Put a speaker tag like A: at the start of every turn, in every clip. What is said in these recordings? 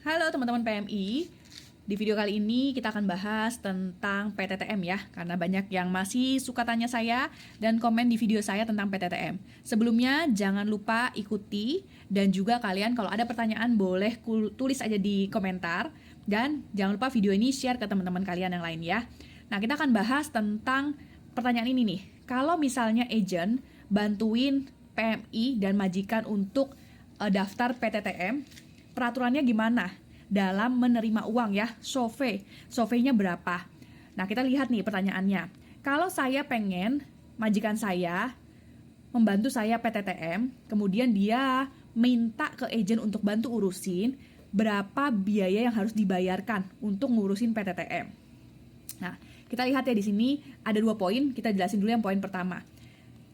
A: Halo teman-teman PMI, di video kali ini kita akan bahas tentang PTTM ya, karena banyak yang masih suka tanya saya dan komen di video saya tentang PTTM. Sebelumnya jangan lupa ikuti dan juga kalian kalau ada pertanyaan boleh tulis aja di komentar dan jangan lupa video ini share ke teman-teman kalian yang lain ya. Nah, kita akan bahas tentang pertanyaan ini nih. Kalau misalnya agent bantuin PMI dan majikan untuk daftar PTTM, peraturannya gimana dalam menerima uang ya, SOVE-nya berapa? Nah, kita lihat nih pertanyaannya. Kalau saya pengen majikan saya membantu saya PTTM, kemudian dia minta ke agen untuk bantu urusin, berapa biaya yang harus dibayarkan untuk ngurusin PTTM? Nah, kita lihat ya di sini ada 2 poin, kita jelasin dulu yang poin pertama.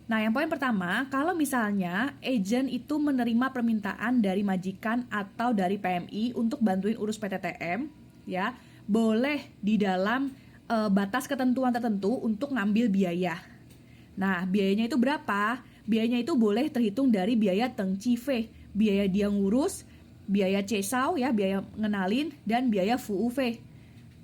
A: Nah, yang poin pertama, kalau misalnya agent itu menerima permintaan dari majikan atau dari PMI untuk bantuin urus PTTM, ya, boleh di dalam batas ketentuan tertentu untuk ngambil biaya. Nah, biayanya itu berapa? Biayanya itu boleh terhitung dari biaya tengcive, biaya dia ngurus, biaya cesau, ya, biaya ngenalin, dan biaya VUV.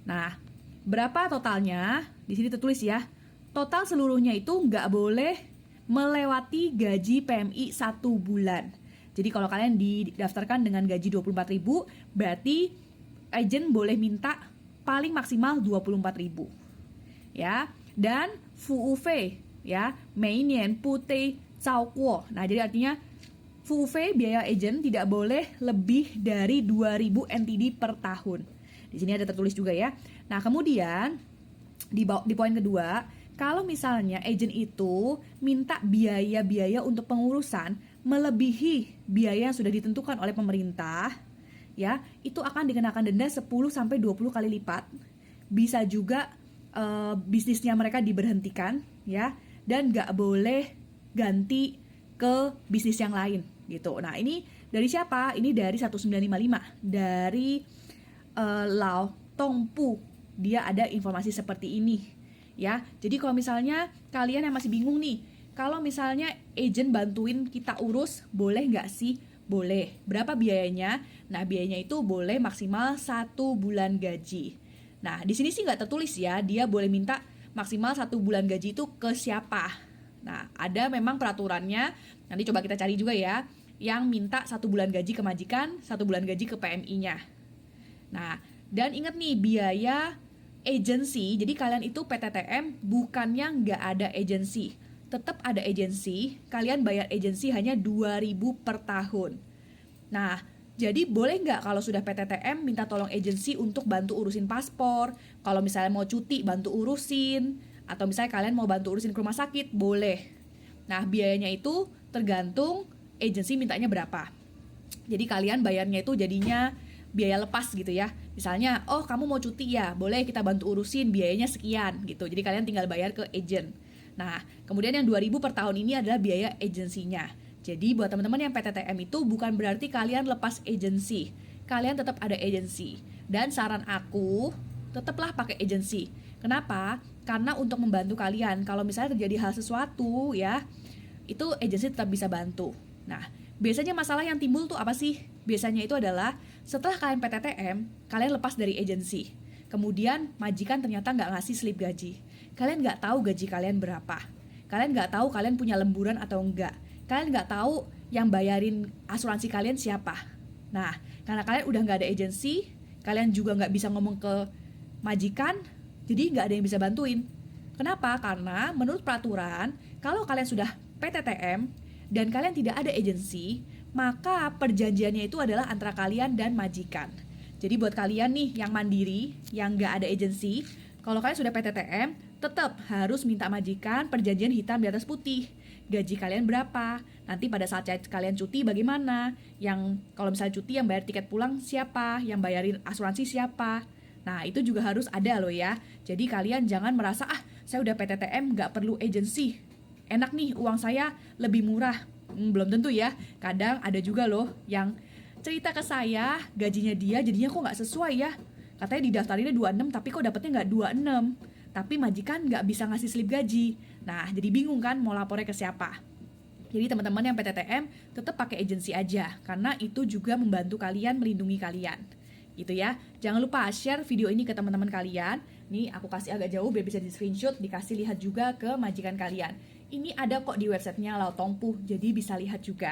A: Nah, berapa totalnya? Di sini tertulis ya, total seluruhnya itu nggak boleh melewati gaji PMI 1 bulan. Jadi kalau kalian didaftarkan dengan gaji 24.000, berarti agent boleh minta paling maksimal 24.000. Ya, dan VUV ya, Meinian Putih Caukuo. Nah, jadi artinya VUV biaya agent tidak boleh lebih dari 2.000 NTD per tahun. Di sini ada tertulis juga ya. Nah, kemudian di poin kedua, kalau misalnya agent itu minta biaya-biaya untuk pengurusan melebihi biaya yang sudah ditentukan oleh pemerintah, ya, itu akan dikenakan denda 10-20 kali lipat. Bisa juga bisnisnya mereka diberhentikan, ya, dan nggak boleh ganti ke bisnis yang lain, gitu. Nah, ini dari siapa? Ini dari 1955, dari Lao Tongpu. Dia ada informasi seperti ini. Ya, jadi kalau misalnya kalian yang masih bingung nih, kalau misalnya agent bantuin kita urus, boleh nggak sih? Boleh. Berapa biayanya? Nah, biayanya itu boleh maksimal 1 bulan gaji. Nah, di sini sih nggak tertulis ya, dia boleh minta maksimal 1 bulan gaji itu ke siapa. Nah, ada memang peraturannya, nanti coba kita cari juga ya, yang minta 1 bulan gaji ke majikan, 1 bulan gaji ke PMI-nya. Nah, dan ingat nih, biaya agensi, jadi kalian itu PTTM bukannya nggak ada agensi, tetap ada agensi, kalian bayar agensi hanya 2.000 per tahun. Nah, jadi boleh nggak kalau sudah PTTM minta tolong agensi untuk bantu urusin paspor, kalau misalnya mau cuti bantu urusin, atau misalnya kalian mau bantu urusin ke rumah sakit, boleh. Nah, biayanya itu tergantung agensi mintanya berapa. Jadi kalian bayarnya itu jadinya biaya lepas gitu ya. Misalnya, oh kamu mau cuti ya, boleh kita bantu urusin, biayanya sekian gitu. Jadi kalian tinggal bayar ke agent. Nah, kemudian yang 2.000 per tahun ini adalah biaya agensinya. Jadi buat teman-teman yang PTTM itu bukan berarti kalian lepas agensi. Kalian tetap ada agensi. Dan saran aku, tetaplah pakai agensi. Kenapa? Karena untuk membantu kalian, kalau misalnya terjadi hal sesuatu ya, itu agensi tetap bisa bantu. Nah, biasanya masalah yang timbul tuh apa sih? Biasanya itu adalah setelah kalian PTTM, kalian lepas dari agensi. Kemudian majikan ternyata nggak ngasih slip gaji. Kalian nggak tahu gaji kalian berapa. Kalian nggak tahu kalian punya lemburan atau enggak. Kalian nggak tahu yang bayarin asuransi kalian siapa. Nah, karena kalian udah nggak ada agensi, kalian juga nggak bisa ngomong ke majikan, jadi nggak ada yang bisa bantuin. Kenapa? Karena menurut peraturan, kalau kalian sudah PTTM dan kalian tidak ada agensi, maka perjanjiannya itu adalah antara kalian dan majikan. Jadi buat kalian nih yang mandiri, yang nggak ada agensi, kalau kalian sudah PTTM, tetap harus minta majikan perjanjian hitam di atas putih. Gaji kalian berapa? Nanti pada saat kalian cuti bagaimana? Yang kalau misalnya cuti yang bayar tiket pulang siapa? Yang bayarin asuransi siapa? Nah, itu juga harus ada loh ya. Jadi kalian jangan merasa, saya udah PTTM nggak perlu agensi. Enak nih, uang saya lebih murah. Belum tentu ya. Kadang ada juga loh yang cerita ke saya, gajinya dia jadinya kok nggak sesuai ya. Katanya didaftarinnya 26 tapi kok dapetnya nggak 26. Tapi majikan nggak bisa ngasih slip gaji. Nah, jadi bingung kan mau lapornya ke siapa. Jadi teman-teman yang PTTM tetap pakai agensi aja, karena itu juga membantu kalian, melindungi kalian. gitu ya. Jangan lupa share video ini ke teman-teman kalian. Nih aku kasih agak jauh biar bisa di screenshot, dikasih lihat juga ke majikan kalian. Ini ada kok di websitenya Lao Tongpu, jadi bisa lihat juga.